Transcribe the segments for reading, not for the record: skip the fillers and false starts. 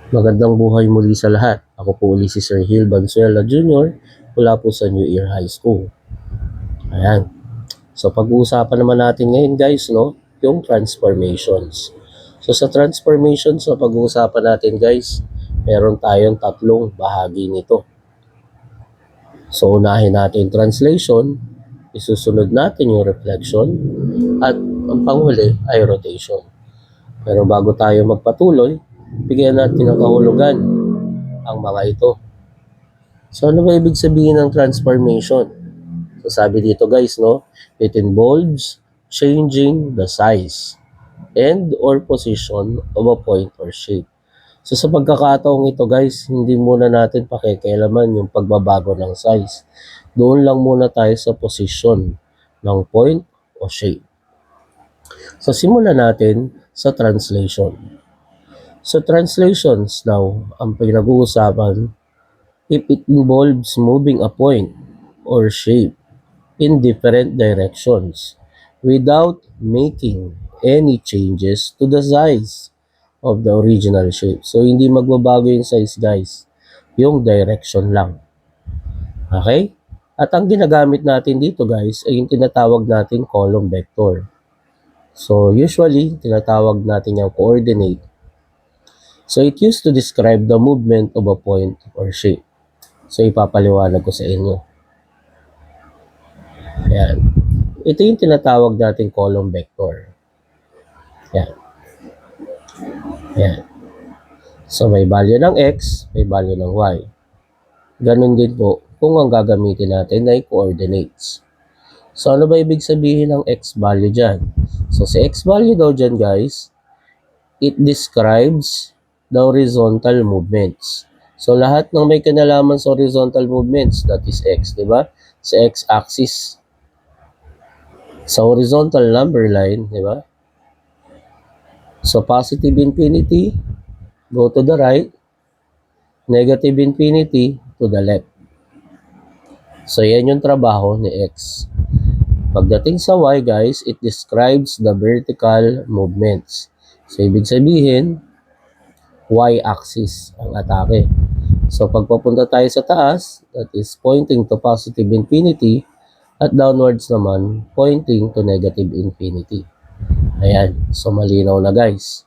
Magandang buhay muli sa lahat. Ako po uli si Sir Hill Bansuela Jr. mula po sa New Year High School. Ayan. So pag-uusapan naman natin ngayon guys, no, yung transformations. So sa transformations na pag-uusapan natin guys, meron tayong tatlong bahagi nito. So unahin natin translation, isusunod natin yung reflection, at ang panghuli ay rotation. Pero bago tayo magpatuloy, bigyan natin ng kahulugan ang mga ito. So ano ba ibig sabihin ng transformation? So sabi dito guys, no, it involves changing the size and or position of a point or shape. So sa pagkakataong ito guys, hindi muna natin pakikialaman yung pagbabago ng size. Doon lang muna tayo sa position ng point o shape. So simulan natin sa translation. So translations now, ang pinag-uusapan, if it involves moving a point or shape in different directions without making any changes to the size of the original shape. So, hindi magbabago yung size guys. Yung direction lang. Okay? At ang ginagamit natin dito guys ay yung tinatawag natin column vector. So, usually, tinatawag natin yung coordinate. So, it used to describe the movement of a point or shape. So, ipapaliwanag ko sa inyo. Ayan. Ito yung tinatawag nating column vector. Ayan. Ayan. So, may value ng x, may value ng y. Ganun din po kung ang gagamitin natin ay coordinates. So, ano ba ibig sabihin ng x value dyan? So, sa x value daw dyan guys, it describes the horizontal movements. So, lahat ng may kinalaman sa horizontal movements, that is x, di ba? Sa x-axis. Sa horizontal number line, di ba? So, positive infinity, go to the right, negative infinity to the left. So, yan yung trabaho ni x. Pagdating sa y, guys, it describes the vertical movements. So, ibig sabihin, y-axis ang atake. So, pagpapunta tayo sa taas, that is pointing to positive infinity, at downwards naman, pointing to negative infinity. Ayan. So, malinaw na guys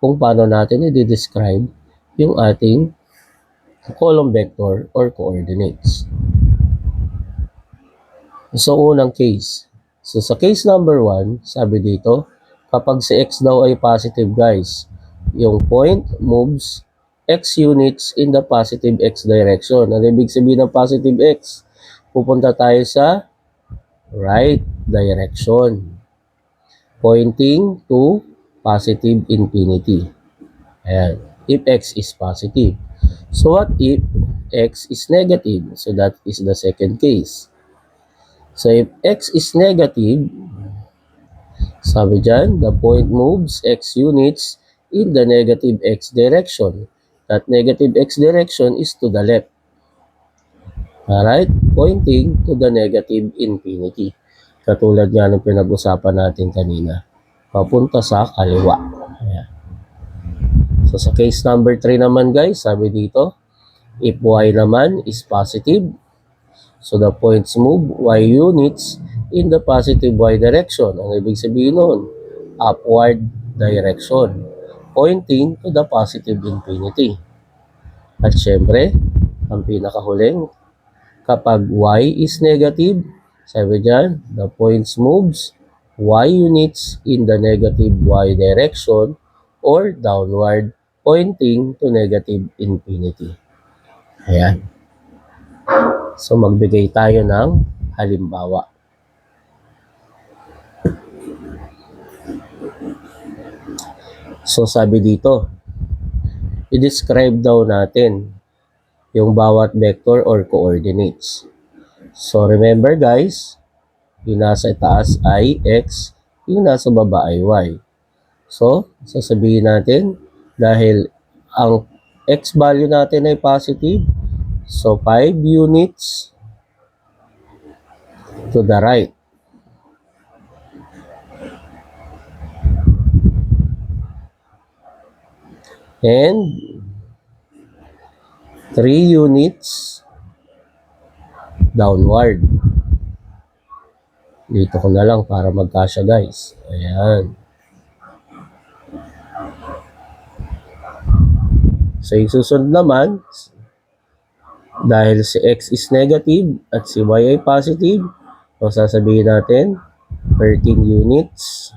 kung paano natin i-describe yung ating column vector or coordinates. So, unang case. So, sa case number 1, sabi dito, kapag si x daw ay positive guys, yung point moves x units in the positive x direction. Ano ibig sabihin ng positive x? Pupunta tayo sa right direction, pointing to positive infinity. Ayan. If x is positive. So, what if x is negative? So, that is the second case. So, if x is negative, sabi dyan, the point moves x units in the negative x direction. That negative x direction is to the left. Alright? Pointing to the negative infinity. Katulad nga ng pinag-usapan natin kanina. Papunta sa kaliwa. Ayan. So, sa case number 3 naman guys, sabi dito, if y naman is positive, so the points move y units in the positive y direction. Ang ibig sabihin nun, upward direction, pointing to the positive infinity. At syempre, ang pinakahuling, kapag y is negative, sabi dyan, the points moves y units in the negative y direction or downward, pointing to negative infinity. Ayan. So, magbigay tayo ng halimbawa. So, sabi dito, i-describe daw natin yung bawat vector or coordinates. So, remember guys, yung nasa taas ay x, yung nasa baba ay y. So, sasabihin natin, dahil ang x value natin ay positive, so 5 units to the right. and 3 units downward. Dito ko na lang para magkasya guys. Ayan. So yung susunod naman, dahil si X is negative at si Y ay positive, so sasabihin natin 13 units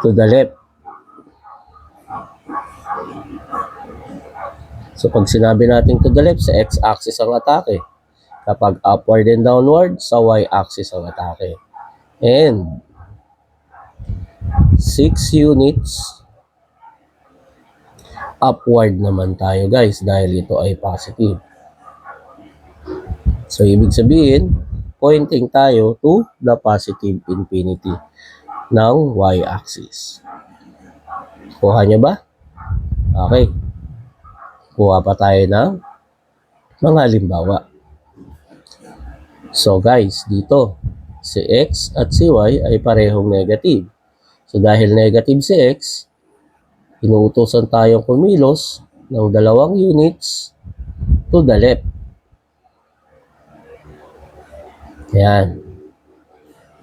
to the left. So pag sinabi natin to the left, sa X-axis ang atake. Kapag upward and downward, sa Y-axis ang atake. And 6 units upward naman tayo guys dahil ito ay positive. So ibig sabihin, pointing tayo to the positive infinity ng Y-axis. Kuha nyo ba? Okay. Kuha pa tayo ng mga halimbawa. So guys, dito, si X at si Y ay parehong negative. So dahil negative si X, inuutosan tayong kumilos ng 2 units to the left. Ayan.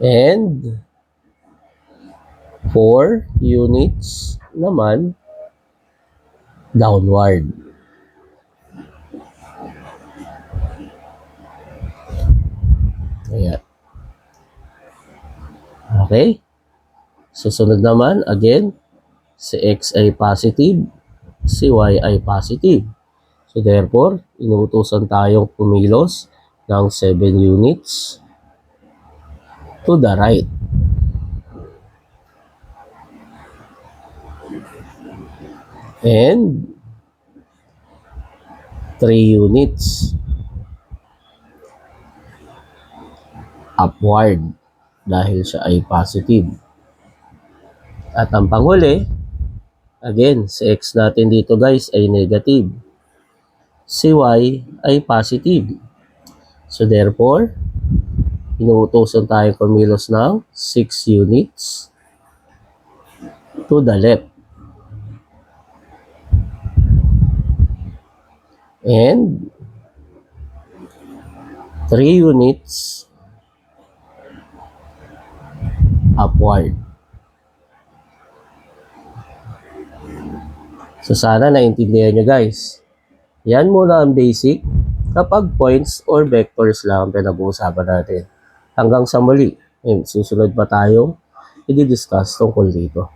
And 4 units naman downward. Ayan. Okay. Susunod naman, again, si X ay positive, si Y ay positive. So therefore, inuutosan tayong kumilos ng 7 units to the right. And 3 units upward dahil siya ay positive. At ang panghuli, again, si X natin dito guys ay negative. Si Y ay positive. So therefore, inuutosan tayo kumilos ng 6 units to the left. And 3 units upward. So sana naintindihan nyo guys. Yan muna ang basic kapag points or vectors lang ang pinag-uusapan natin. Hanggang sa muli, susunod pa tayong i-discuss tungkol dito.